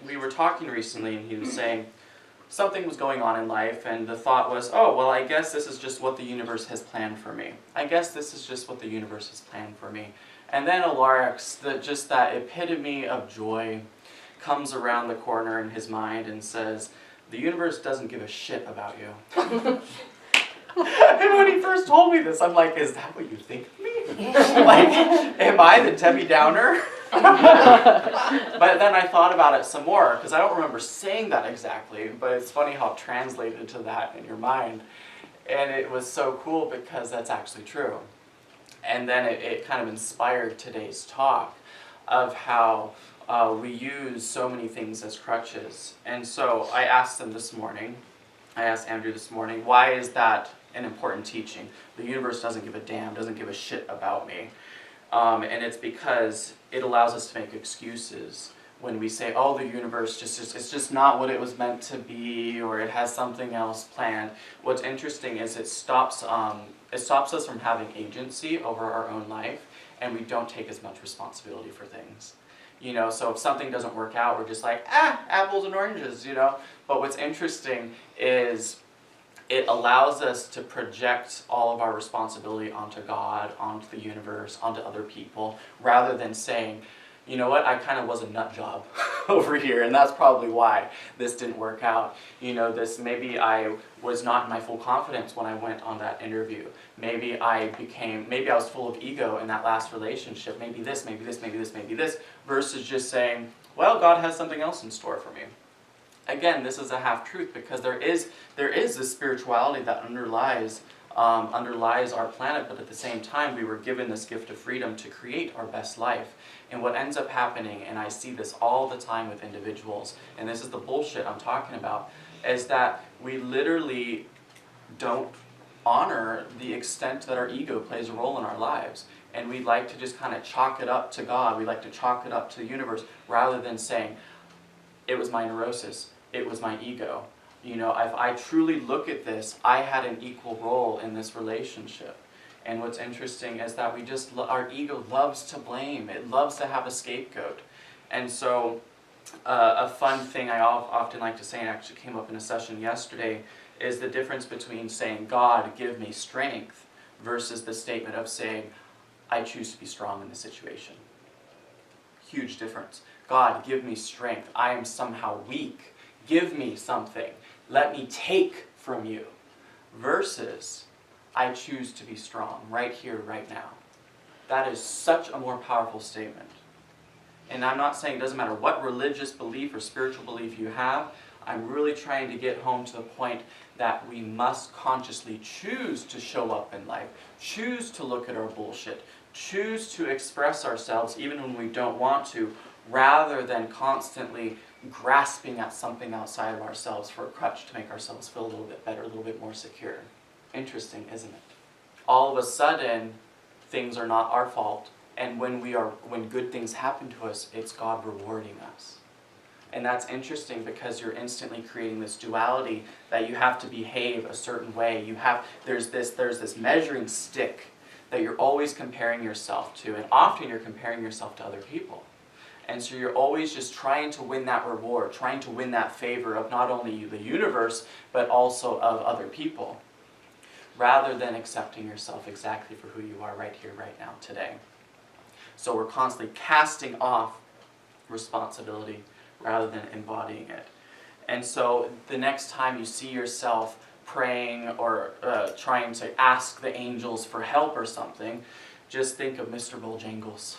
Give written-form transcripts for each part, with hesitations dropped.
we were talking recently, and he was saying something was going on in life, and the thought was, oh, well, I guess this is just what the universe has planned for me. I guess this is just what the universe has planned for me. And then Alaric's, just that epitome of joy comes around the corner in his mind and says, the universe doesn't give a shit about you. And when he first told me this, I'm like, is that what you think of me? Like, am I the Debbie Downer? But then I thought about it some more, because I don't remember saying that exactly, but it's funny how it translated to that in your mind. And it was so cool because that's actually true. And then it kind of inspired today's talk of how we use so many things as crutches. And so I asked Andrew this morning, why is that an important teaching? The universe doesn't give a damn, doesn't give a shit about me. And it's because it allows us to make excuses when we say, oh, the universe it's just not what it was meant to be, or it has something else planned. What's interesting is it stops us from having agency over our own life, and we don't take as much responsibility for things. You know, so if something doesn't work out, we're just like, apples and oranges, you know. But what's interesting is it allows us to project all of our responsibility onto God, onto the universe, onto other people, rather than saying, you know what, I kind of was a nut job over here, and that's probably why this didn't work out. You know, maybe I was not in my full confidence when I went on that interview. Maybe I was full of ego in that last relationship. Maybe this, versus just saying, well, God has something else in store for me. Again, this is a half-truth, because there is this spirituality that underlies our planet, but at the same time, we were given this gift of freedom to create our best life. And what ends up happening, and I see this all the time with individuals, and this is the bullshit I'm talking about, is that we literally don't honor the extent that our ego plays a role in our lives. And we like to just kind of chalk it up to God. We like to chalk it up to the universe, rather than saying, it was my neurosis, it was my ego. You know, if I truly look at this, I had an equal role in this relationship. And what's interesting is that our ego loves to blame. It loves to have a scapegoat. And so a fun thing I often like to say, and actually came up in a session yesterday, is the difference between saying, God, give me strength, versus the statement of saying, I choose to be strong in this situation. Huge difference. God, give me strength. I am somehow weak. Give me something. Let me take from you. Versus, I choose to be strong right here, right now. That is such a more powerful statement. And I'm not saying it doesn't matter what religious belief or spiritual belief you have. I'm really trying to get home to the point that we must consciously choose to show up in life, choose to look at our bullshit, choose to express ourselves even when we don't want to, rather than constantly grasping at something outside of ourselves for a crutch to make ourselves feel a little bit better, a little bit more secure. Interesting, isn't it? All of a sudden, things are not our fault, and when good things happen to us, it's God rewarding us. And that's interesting, because you're instantly creating this duality that you have to behave a certain way. There's this measuring stick that you're always comparing yourself to, and often you're comparing yourself to other people. And so you're always just trying to win that reward, trying to win that favor of not only the universe, but also of other people, rather than accepting yourself exactly for who you are right here, right now, today. So we're constantly casting off responsibility rather than embodying it. And so the next time you see yourself praying or trying to ask the angels for help or something, just think of Mr. Bojangles.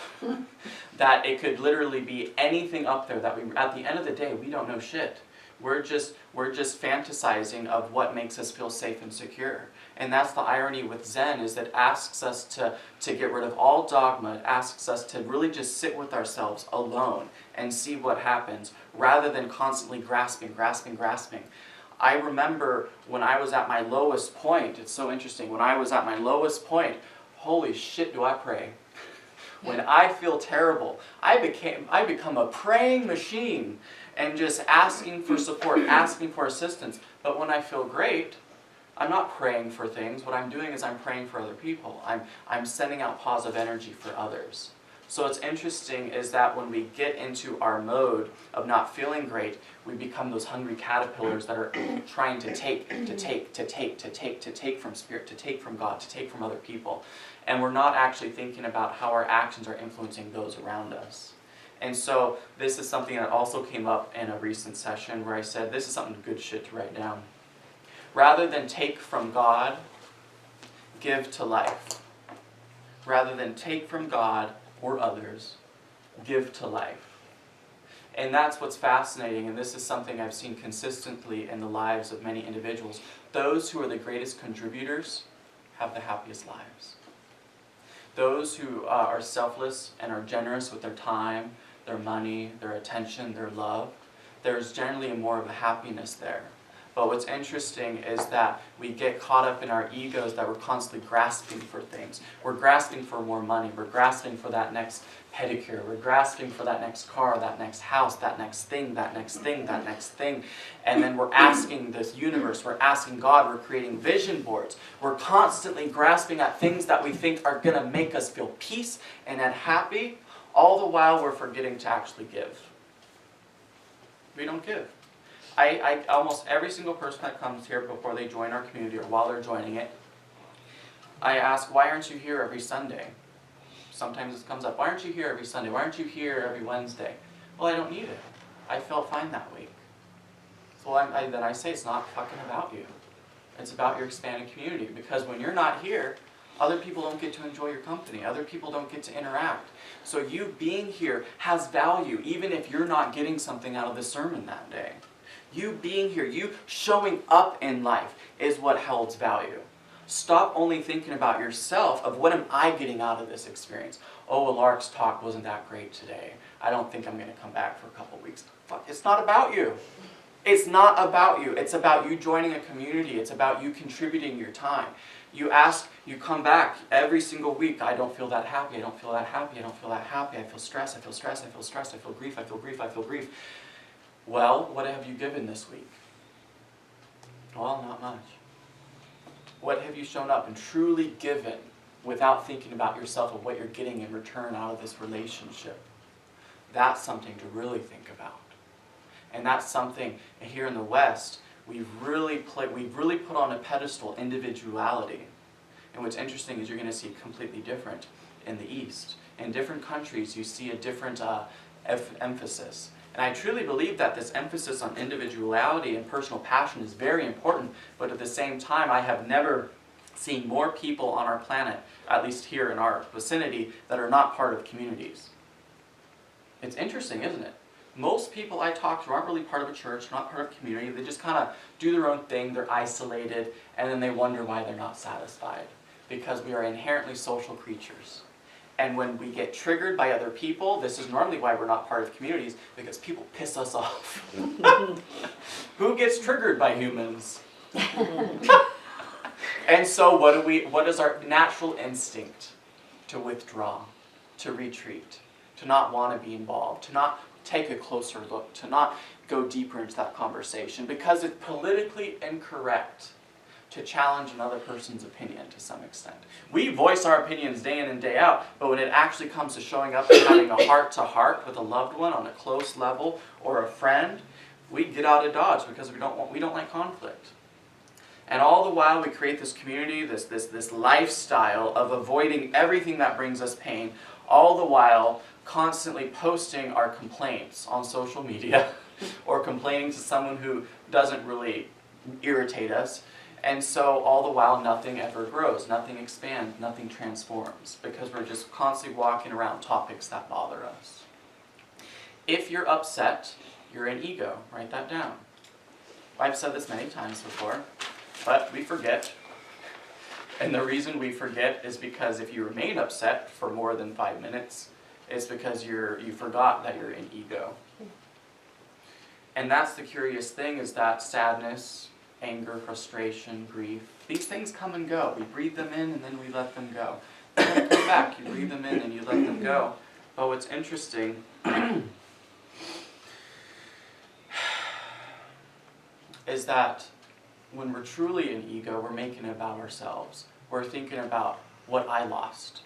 That it could literally be anything up there that at the end of the day, we don't know shit. We're just fantasizing of what makes us feel safe and secure. And that's the irony with Zen, is that it asks us to get rid of all dogma. It asks us to really just sit with ourselves alone and see what happens, rather than constantly grasping. I remember when I was at my lowest point, it's so interesting, when I was at my lowest point, holy shit do I pray. When I feel terrible, I become a praying machine and just asking for support, asking for assistance. But when I feel great, I'm not praying for things. What I'm doing is I'm praying for other people. I'm sending out positive energy for others. So what's interesting is that when we get into our mode of not feeling great, we become those hungry caterpillars that are trying to take from Spirit, to take from God, to take from other people. And we're not actually thinking about how our actions are influencing those around us. And so this is something that also came up in a recent session where I said, this is something good shit to write down. Rather than take from God, give to life. Rather than take from God or others, give to life. And that's what's fascinating, and this is something I've seen consistently in the lives of many individuals. Those who are the greatest contributors have the happiest lives. Those who are selfless and are generous with their time, their money, their attention, their love, there's generally more of a happiness there. But what's interesting is that we get caught up in our egos, that we're constantly grasping for things. We're grasping for more money. We're grasping for that next pedicure. We're grasping for that next car, that next house, that next thing, that next thing, that next thing. And then we're asking this universe, we're asking God, we're creating vision boards. We're constantly grasping at things that we think are going to make us feel peace and happy, all the while we're forgetting to actually give. We don't give. I almost every single person that comes here before they join our community or while they're joining it, I ask, why aren't you here every Sunday? Sometimes this comes up, why aren't you here every Sunday? Why aren't you here every Wednesday? Well, I don't need it. I felt fine that week. So then I say, it's not fucking about you. It's about your expanded community. Because when you're not here, other people don't get to enjoy your company. Other people don't get to interact. So you being here has value, even if you're not getting something out of the sermon that day. You being here, you showing up in life is what holds value. Stop only thinking about yourself of what am I getting out of this experience. Oh, Alaric's talk wasn't that great today. I don't think I'm going to come back for a couple weeks. Fuck, it's not about you. It's not about you. It's about you joining a community. It's about you contributing your time. You ask, you come back every single week. I don't feel that happy. I don't feel that happy. I don't feel that happy. I feel stressed. I feel stressed. I feel stressed. I feel grief. I feel grief. I feel grief. Well, what have you given this week? Well, not much. What have you shown up and truly given without thinking about yourself and what you're getting in return out of this relationship? That's something to really think about. And that's something here in the West, we've really put on a pedestal individuality. And what's interesting is you're going to see completely different in the East. In different countries, you see a different emphasis. And I truly believe that this emphasis on individuality and personal passion is very important, but at the same time, I have never seen more people on our planet, at least here in our vicinity, that are not part of communities. It's interesting, isn't it? Most people I talk to aren't really part of a church, not part of a community. They just kind of do their own thing, they're isolated, and then they wonder why they're not satisfied. Because we are inherently social creatures. And when we get triggered by other people, this is normally why we're not part of communities, because people piss us off. Who gets triggered by humans? And so what is our natural instinct? To withdraw, to retreat, to not want to be involved, to not take a closer look, to not go deeper into that conversation, because it's politically incorrect to challenge another person's opinion to some extent. We voice our opinions day in and day out, but when it actually comes to showing up and having a heart-to-heart with a loved one on a close level or a friend, we get out of Dodge because we don't like conflict. And all the while we create this community, this lifestyle of avoiding everything that brings us pain, all the while constantly posting our complaints on social media or complaining to someone who doesn't really irritate us. And so all the while nothing ever grows, nothing expands, nothing transforms, because we're just constantly walking around topics that bother us. If you're upset, you're an ego. Write that down. I've said this many times before, but we forget. And the reason we forget is because if you remain upset for more than 5 minutes, it's because you forgot that you're in ego. And that's the curious thing, is that sadness, anger, frustration, grief, these things come and go. We breathe them in and then we let them go. Then they come back. You breathe them in and you let them go. But what's interesting is that when we're truly in ego, we're making it about ourselves. We're thinking about what I lost.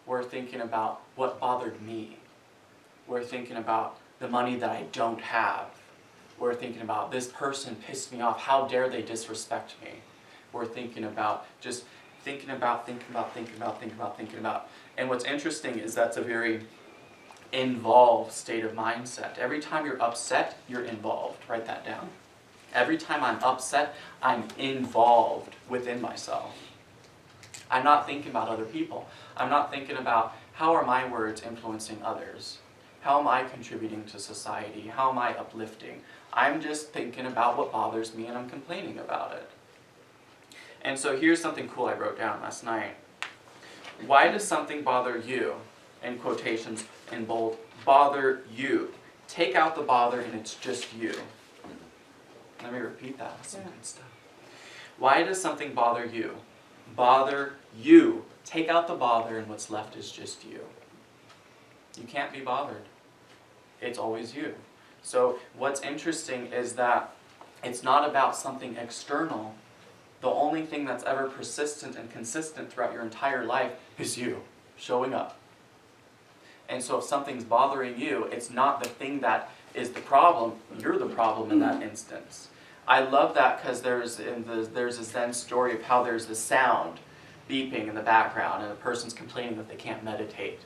We're thinking about what bothered me. We're thinking about the money that I don't have. We're thinking about this person pissed me off. How dare they disrespect me? We're thinking about just thinking about. And what's interesting is that's a very involved state of mindset. Every time you're upset, you're involved. Write that down. Every time I'm upset, I'm involved within myself. I'm not thinking about other people. I'm not thinking about how are my words influencing others. How am I contributing to society? How am I uplifting? I'm just thinking about what bothers me and I'm complaining about it. And so here's something cool I wrote down last night. Why does something bother you? In quotations in bold, bother you. Take out the bother and it's just you. Let me repeat that. That's some good stuff. Why does something bother you? Bother you. Take out the bother and what's left is just you. You can't be bothered. It's always you. So what's interesting is that it's not about something external. The only thing that's ever persistent and consistent throughout your entire life is you showing up. And so if something's bothering you, it's not the thing that is the problem. You're the problem in that instance. I love that because there's a Zen story of how there's this sound beeping in the background and the person's complaining that they can't meditate.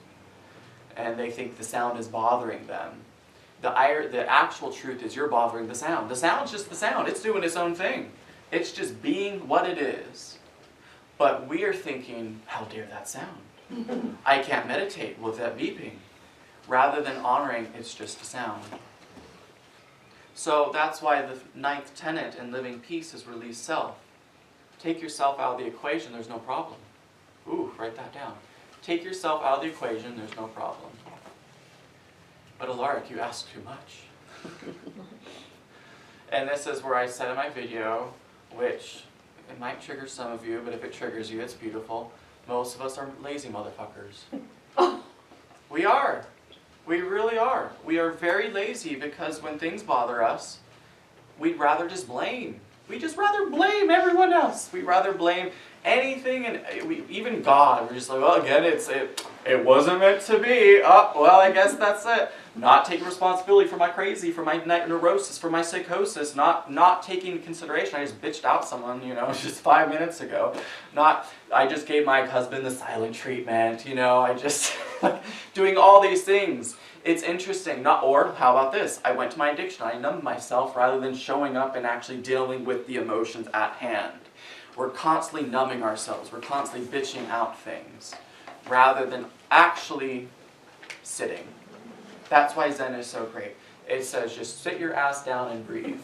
And they think the sound is bothering them. The actual truth is you're bothering the sound. The sound's just the sound. It's doing its own thing. It's just being what it is. But we are thinking, how dare that sound? I can't meditate with that beeping. Rather than honoring, it's just a sound. So that's why the 9th tenet in living peace is release self. Take yourself out of the equation, there's no problem. Ooh, write that down. Take yourself out of the equation, there's no problem. But Alaric, you ask too much. And this is where I said in my video, which it might trigger some of you, but if it triggers you, it's beautiful. Most of us are lazy motherfuckers. We are. We really are. We are very lazy because when things bother us, we'd rather just blame. We just rather blame everyone else. We'd rather blame anything, and even God. We're just like, well, again, it wasn't meant to be. Oh, well, I guess that's it. Not taking responsibility for my crazy, for my neurosis, for my psychosis. Not taking into consideration. I just bitched out someone, just 5 minutes ago. I just gave my husband the silent treatment. I just doing all these things. It's interesting. Or how about this? I went to my addiction. I numbed myself rather than showing up and actually dealing with the emotions at hand. We're constantly numbing ourselves. We're constantly bitching out things rather than actually sitting. That's why Zen is so great. It says just sit your ass down and breathe.